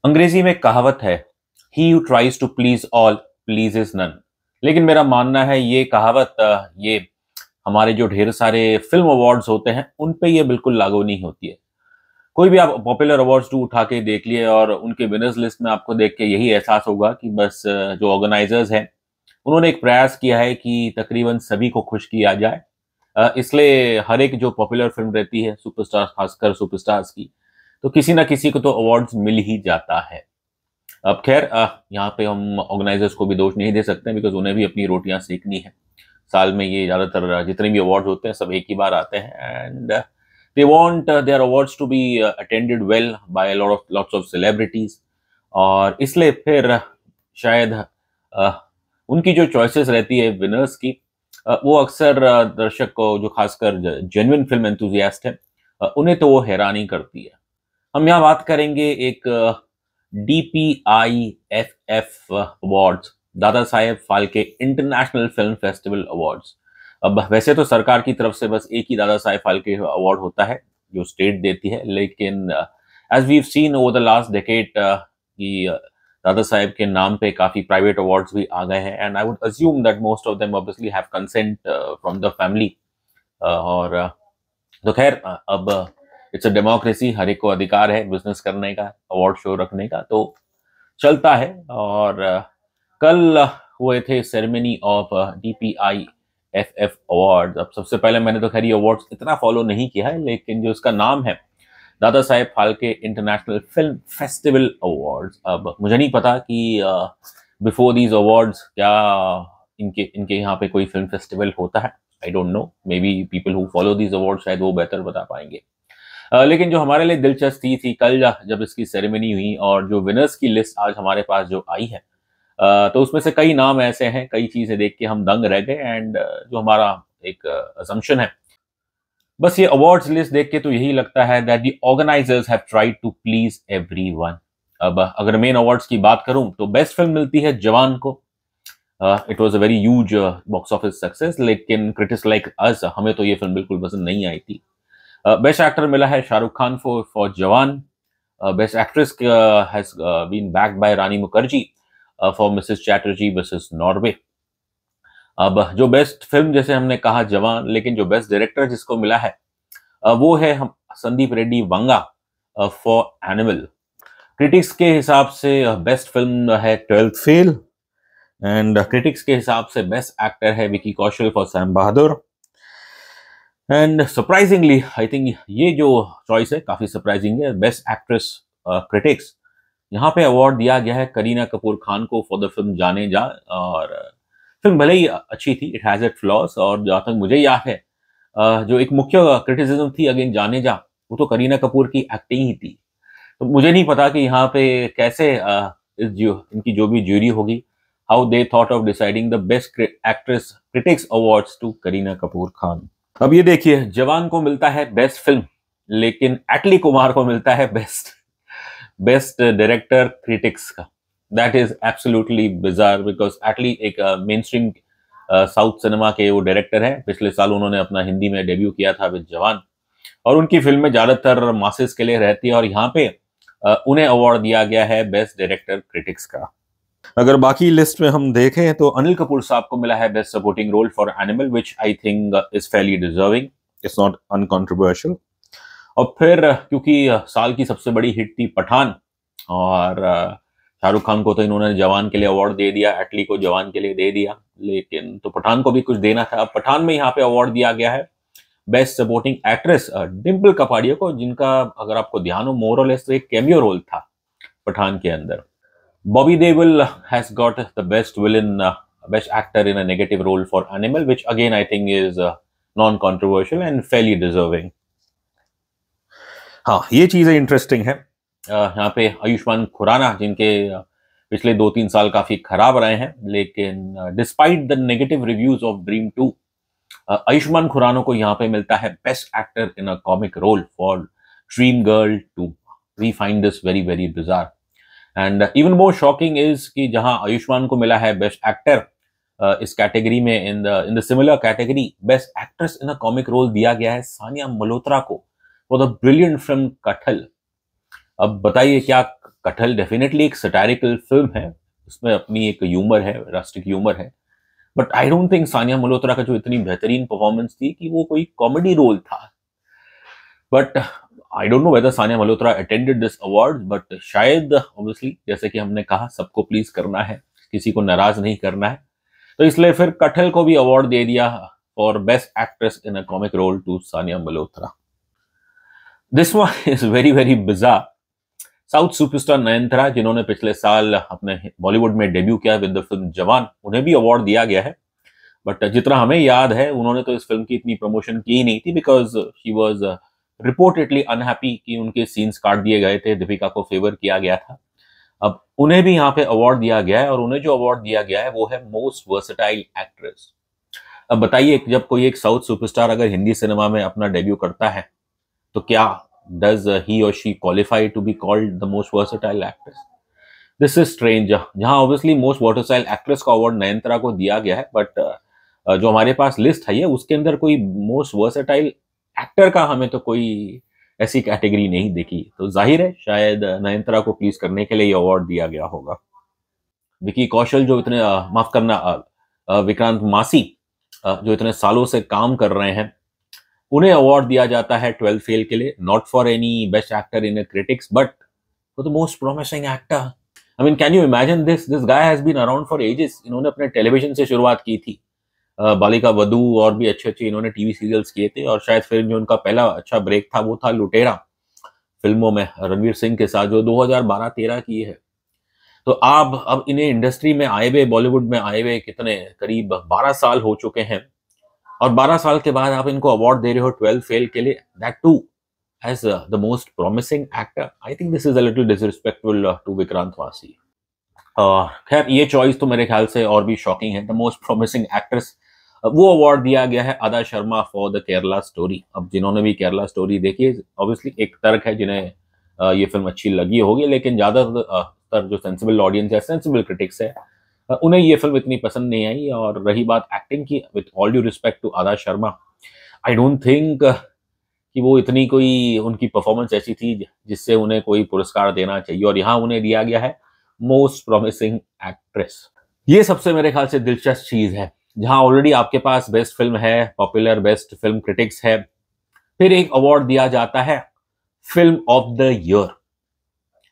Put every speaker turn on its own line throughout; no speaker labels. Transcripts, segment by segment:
अंग्रेजी में कहावत है, he who tries to please all pleases none. लेकिन मेरा मानना है ये कहावत ये हमारे जो ढेर सारे फिल्म अवार्ड्स होते हैं उन पे ये बिल्कुल लागू नहीं होती है। कोई भी आप पॉपुलर अवार्ड्स टू उठा के देख लिए और उनके विनर्स लिस्ट में आपको देख के यही एहसास होगा कि बस जो ऑर्गेनाइजर्स हैं उन्होंने एक प्रयास किया है कि तकरीबन सभी को खुश किया जाए। इसलिए हर एक जो पॉपुलर फिल्म रहती है सुपरस्टार, खासकर सुपरस्टार्स की, तो किसी ना किसी को तो अवार्ड्स मिल ही जाता है। अब खैर यहाँ पे हम ऑर्गेनाइजर्स को भी दोष नहीं दे सकते बिकॉज उन्हें भी अपनी रोटियां सेकनी है। साल में ये ज्यादातर जितने भी अवार्ड होते हैं सब एक ही बार आते हैं and they want their awards to be attended well by lots of celebrities. और इसलिए फिर शायद उनकी जो चॉइसेस रहती है विनर्स की, वो अक्सर दर्शक को, जो खासकर जेन्युइन फिल्म एंथुजियास्ट है, उन्हें तो वो हैरानी करती है। हम यहाँ बात करेंगे एक DPIFF awards, Dada Saheb Phalke international film festival awards. अब वैसे तो सरकार की तरफ से बस एक ही दादा साहेब फाल्के अवार्ड होता है जो स्टेट देती है, लेकिन as we have seen over the last decade कि दादा साहेब के नाम पे काफी प्राइवेट अवार्ड्स भी आ गए हैं and I would assume that most of them obviously have consent from the family. और तो खैर अब इट्स अ डेमोक्रेसी, हर एक को अधिकार है बिजनेस करने का, अवार्ड शो रखने का, तो चलता है। और कल हुए थे सेरेमनी ऑफ DPIFF अवार्ड। अब सबसे पहले मैंने तो खैर ये अवार्ड्स इतना फॉलो नहीं किया है, लेकिन जो इसका नाम है Dada Saheb Phalke international film festival awards, अब मुझे नहीं पता कि बिफोर दीज अवार्ड्स क्या इनके यहाँ पे कोई फिल्म फेस्टिवल होता है। I don't know, may be people who follow these award शायद वो बेहतर बता पाएंगे। लेकिन जो हमारे लिए दिलचस्प थी कल जब इसकी सेरेमनी हुई और जो विनर्स की लिस्ट आज हमारे पास जो आई है, तो उसमें से कई नाम ऐसे हैं, कई चीजें देख के हम दंग रह गए एंड जो हमारा एक असम्पशन है, बस ये अवार्ड्स लिस्ट देख के तो यही लगता है that the organisers have tried to please everyone. अब अगर मेन अवार्ड्स की बात करूं तो बेस्ट फिल्म मिलती है जवान को। It was a very huge box office success, लेकिन क्रिटिक्स लाइक अस, हमें तो ये फिल्म बिल्कुल पसंद नहीं आई थी। बेस्ट एक्टर मिला है Shahrukh Khan for Jawan. Best actress has been backed by Rani Mukherjee for Mrs Chatterjee versus Norway. अब जो बेस्ट फिल्म जैसे हमने कहा जवान, लेकिन जो बेस्ट डायरेक्टर जिसको मिला है वो है हम संदीप रेड्डी वंगा फॉर एनिमल। क्रिटिक्स के हिसाब से बेस्ट फिल्म है 12th फेल एंड क्रिटिक्स के हिसाब से बेस्ट एक्टर है Vicky Kaushal for Sam Bahadur. And surprisingly I think ये जो चॉइस है काफी सरप्राइजिंग है, बेस्ट एक्ट्रेस क्रिटिक्स, यहाँ पे अवार्ड दिया गया है करीना कपूर खान को फॉर द फिल्म जाने जा। और फिल्म भले ही अच्छी थी, इट हैज इट फ्लॉज, और जहाँ तक मुझे याद है जो एक मुख्य क्रिटिसिज्म थी अगेन जाने जा, वो तो करीना कपूर की एक्टिंग ही थी। तो मुझे नहीं पता कि यहाँ पे कैसे इनकी जो भी ज्यूरी होगी, how they thought of deciding the best actress critics awards to Kareena Kapoor Khan. अब ये देखिए, जवान को मिलता है बेस्ट फिल्म, लेकिन एटली कुमार को मिलता है बेस्ट डायरेक्टर क्रिटिक्स का। That is absolutely bizarre because Atlee एक मेन स्ट्रीम साउथ सिनेमा के वो डायरेक्टर हैं। पिछले साल उन्होंने अपना हिंदी में डेब्यू किया था विद जवान, और उनकी फिल्में ज्यादातर मासेस के लिए रहती है, और यहाँ पे उन्हें अवार्ड दिया गया है बेस्ट डायरेक्टर क्रिटिक्स का। अगर बाकी लिस्ट में हम देखें तो अनिल कपूर साहब को मिला है best supporting role for Animal, which I think is fairly deserving, it's not uncontroversial. और फिर क्योंकि साल की सबसे बड़ी हिट थी पठान, और शाहरुख खान को तो इन्होंने जवान के लिए अवार्ड दे दिया, एटली को जवान के लिए दे दिया, लेकिन तो पठान को भी कुछ देना था। अब पठान में यहाँ पे अवार्ड दिया गया है best supporting actress Dimple Kapadia को, जिनका अगर आपको ध्यान हो मोर और लेस तो एक कैमियो रोल था पठान के अंदर। Bobby Deol has got the best villain, best actor in a negative role for Animal, which again I think is non controversial and fairly deserving. हाँ, ये चीजें इंटरेस्टिंग है। यहाँ पे आयुष्मान खुराना, जिनके पिछले 2-3 साल काफी खराब रहे हैं, लेकिन despite the negative reviews of Dream 2, Ayushmann Khurana को यहाँ पे मिलता है best actor in a comic role for Dream Girl 2। We find this very very bizarre and even more shocking is कि जहां आयुष्मान को मिला है बेस्ट एक्टर इस कैटेगरी में, in the similar category best actress in a comic role दिया गया है सानिया मल्होत्रा को फॉर द ब्रिलियंट फिल्म कटहल। अब बताइए क्या कटहल डेफिनेटली एक सटारिकल फिल्म है, उसमें अपनी एक ह्यूमर है, रास्टिक ह्यूमर है, but I don't think Sania Malhotra का जो इतनी बेहतरीन परफॉर्मेंस थी कि वो कोई कॉमेडी रोल था। But I don't know whether Sania Malhotra attended this award, but शायद ऑब्वियसली जैसे कि हमने कहा सबको प्लीज करना है, किसी को नाराज नहीं करना है, तो इसलिए फिर कटहल को भी अवार्ड दे दिया for best actress in a comic role to Sania Malhotra. This one is very very bizarre. South superstar Nayanthara, जिन्होंने पिछले साल अपने बॉलीवुड में डेब्यू किया विद द फिल्म जवान, उन्हें भी अवार्ड दिया गया है, बट जितना हमें याद है उन्होंने तो इस फिल्म की इतनी प्रमोशन की ही नहीं थी, because she was reportedly unhappy कि उनके सीन्स काट दिए गए थे, दीपिका को फेवर किया गया था। अब उन्हें भी यहाँ पे अवार्ड दिया गया है, और उन्हें जो अवार्ड दिया गया है वो है मोस्ट वर्सेटाइल एक्ट्रेस। अब बताइए, जब कोई एक साउथ सुपरस्टार अगर हिंदी सिनेमा में अपना डेब्यू करता है तो क्या डज ही और she qualify to be called the most versatile actress? This is strange. जहां ऑब्वियसली मोस्ट वर्सेटाइल एक्ट्रेस का अवार्ड नयनतारा को दिया गया है, बट जो हमारे पास लिस्ट है उसके अंदर कोई मोस्ट वर्सेटाइल एक्टर का हमें तो कोई ऐसी कैटेगरी नहीं देखी, तो जाहिर है शायद नयनतारा को प्लीज करने के लिए अवार्ड दिया गया होगा। विकी कौशल जो इतने माफ करना विक्रांत मासी जो इतने सालों से काम कर रहे हैं, उन्हें अवार्ड दिया जाता है 12 फेल के लिए, not for any best actor in critics but for the most promising actor. I mean, can you imagine this guy has been around for ages. इन्होंने अपने टेलीविजन से शुरुआत की थी, बालिका वधू और भी अच्छे अच्छे इन्होंने टीवी सीरियल्स किए थे, और शायद फिर जो उनका पहला अच्छा ब्रेक था वो था लुटेरा फिल्मों में रणवीर सिंह के साथ, जो 2012-13 की है। तो आप अब इन्हें इंडस्ट्री में आए हुए, बॉलीवुड में आए हुए कितने करीब 12 साल हो चुके हैं, और 12 साल के बाद आप इनको अवार्ड दे रहे हो 12 फेल के लिए, that too as the most promising actor. I think this is a little disrespectful to Vikrant Massey. खैर, ये चॉइस तो मेरे ख्याल से और भी शॉकिंग है। द मोस्ट प्रॉमिसिंग एक्ट्रेस वो अवार्ड दिया गया है अदा Sharma for the Kerala story. अब जिन्होंने भी केरला स्टोरी देखी है, ऑब्वियसली एक तर्क है जिन्हें ये फिल्म अच्छी लगी होगी, लेकिन ज्यादातर जो सेंसिबल ऑडियंस है, सेंसिबल क्रिटिक्स है, उन्हें ये फिल्म इतनी पसंद नहीं आई। और रही बात एक्टिंग की, with all due respect to Adah Sharma, I don't think कि वो इतनी कोई उनकी परफॉर्मेंस ऐसी थी जिससे उन्हें कोई पुरस्कार देना चाहिए, और यहाँ उन्हें दिया गया है मोस्ट प्रॉमिसिंग एक्ट्रेस। ये सबसे मेरे ख्याल से दिलचस्प चीज है, जहां ऑलरेडी आपके पास बेस्ट फिल्म है, पॉपुलर बेस्ट फिल्म क्रिटिक्स है, फिर एक अवार्ड दिया जाता है फिल्म ऑफ द ईयर,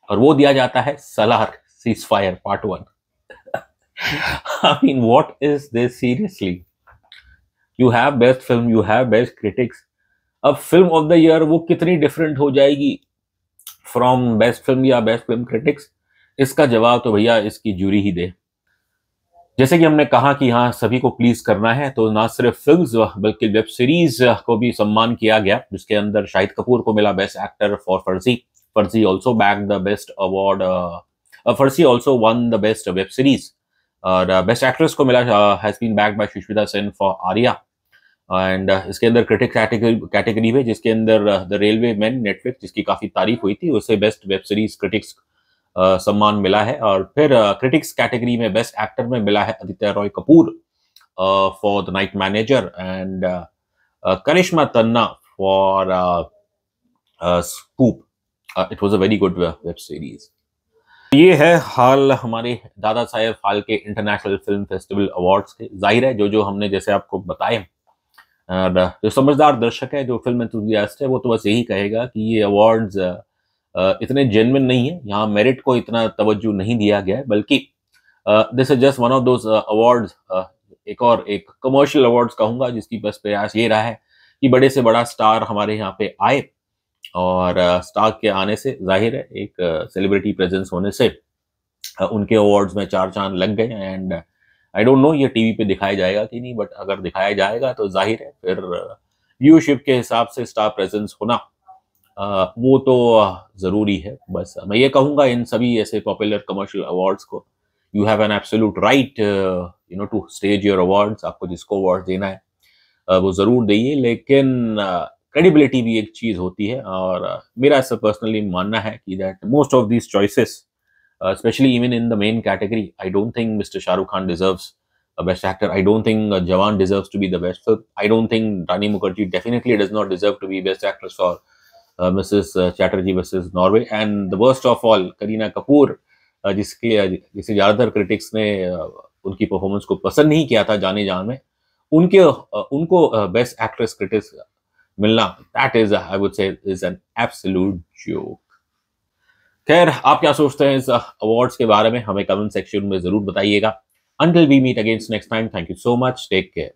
और वो दिया जाता है Salaar ceasefire part 1। I mean, what is this seriously? You have best film, you have best critics. अब फिल्म ऑफ द ईयर वो कितनी डिफरेंट हो जाएगी फ्रॉम बेस्ट फिल्म या बेस्ट फिल्म क्रिटिक्स? इसका जवाब तो भैया इसकी जूरी ही दे। जैसे कि हमने कहा कि हाँ सभी को प्लीज करना है, तो ना सिर्फ फिल्म्स बल्कि वेब सीरीज को भी सम्मान किया गया, जिसके अंदर शाहिद कपूर को मिला best actor for Farzi. Farzi also bag the best award, Farzi also won the best web series, और बेस्ट एक्ट्रेस को मिला has been backed by Sushmita Sen for Aarya. And इसके अंदर क्रिटिक कैटेगरी में, जिसके अंदर द रेलवे मैन नेटफ्लिक्स, जिसकी काफी तारीफ हुई थी, उसे बेस्ट वेब सीरीज क्रिटिक्स सम्मान मिला है। और फिर क्रिटिक्स कैटेगरी में बेस्ट एक्टर में मिला है Aditya Roy Kapur for the Night Manager, and Karishma Tanna for Scoop. It was a very good web series. ये है हाल हमारे Dada Saheb Phalke international film festival awards के। जाहिर है जो हमने जैसे आपको बताए, और जो समझदार दर्शक है, जो फिल्म एंथुसियास्ट है, वो तो बस यही कहेगा कि ये अवार्ड्स इतने जेन्युइन नहीं है, यहाँ मेरिट को इतना तवज्जो नहीं दिया गया है, बल्कि this is just one of those awards, एक कमर्शियल अवार्ड्स कहूंगा, जिसकी बस प्रयास ये रहा है कि बड़े से बड़ा स्टार हमारे यहाँ पे आए, और स्टार के आने से जाहिर है एक सेलिब्रिटी प्रेजेंस होने से उनके अवार्ड्स में 4 चांद लग गए। एंड आई डोंट नो ये टीवी पे दिखाया जाएगा कि नहीं, बट अगर दिखाया जाएगा तो जाहिर है फिर व्यूशिप के हिसाब से स्टार प्रेजेंस होना वो तो जरूरी है। बस मैं ये कहूंगा इन सभी ऐसे पॉपुलर कमर्शियल अवार्ड्स को, you have an absolute right to stage your awards. आपको जिसको अवार्ड देना है वो जरूर दीजिए, लेकिन क्रेडिबिलिटी भी एक चीज होती है। और मेरा ऐसा पर्सनली मानना है कि that most of these choices, especially even in the main category, I don't think Mr. Shah Rukh Khan deserves a best actor. I don't think Jawan deserves to be the best film. I don't think Rani Mukherjee definitely does not deserve to be best actress for Mrs Chatterjee versus Norway, and the worst of all Kareena Kapoor, जिसे ज्यादातर critics ने उनकी performance को पसंद नहीं किया था जाने जान में, उनको बेस्ट एक्ट्रेस क्रिटिक्स मिलना, that is I would say is an absolute joke. खैर, आप क्या सोचते हैं इस अवार्ड्स के बारे में, हमें कमेंट सेक्शन में जरूर बताइएगा। Until we meet again next time, thank you so much. Take care.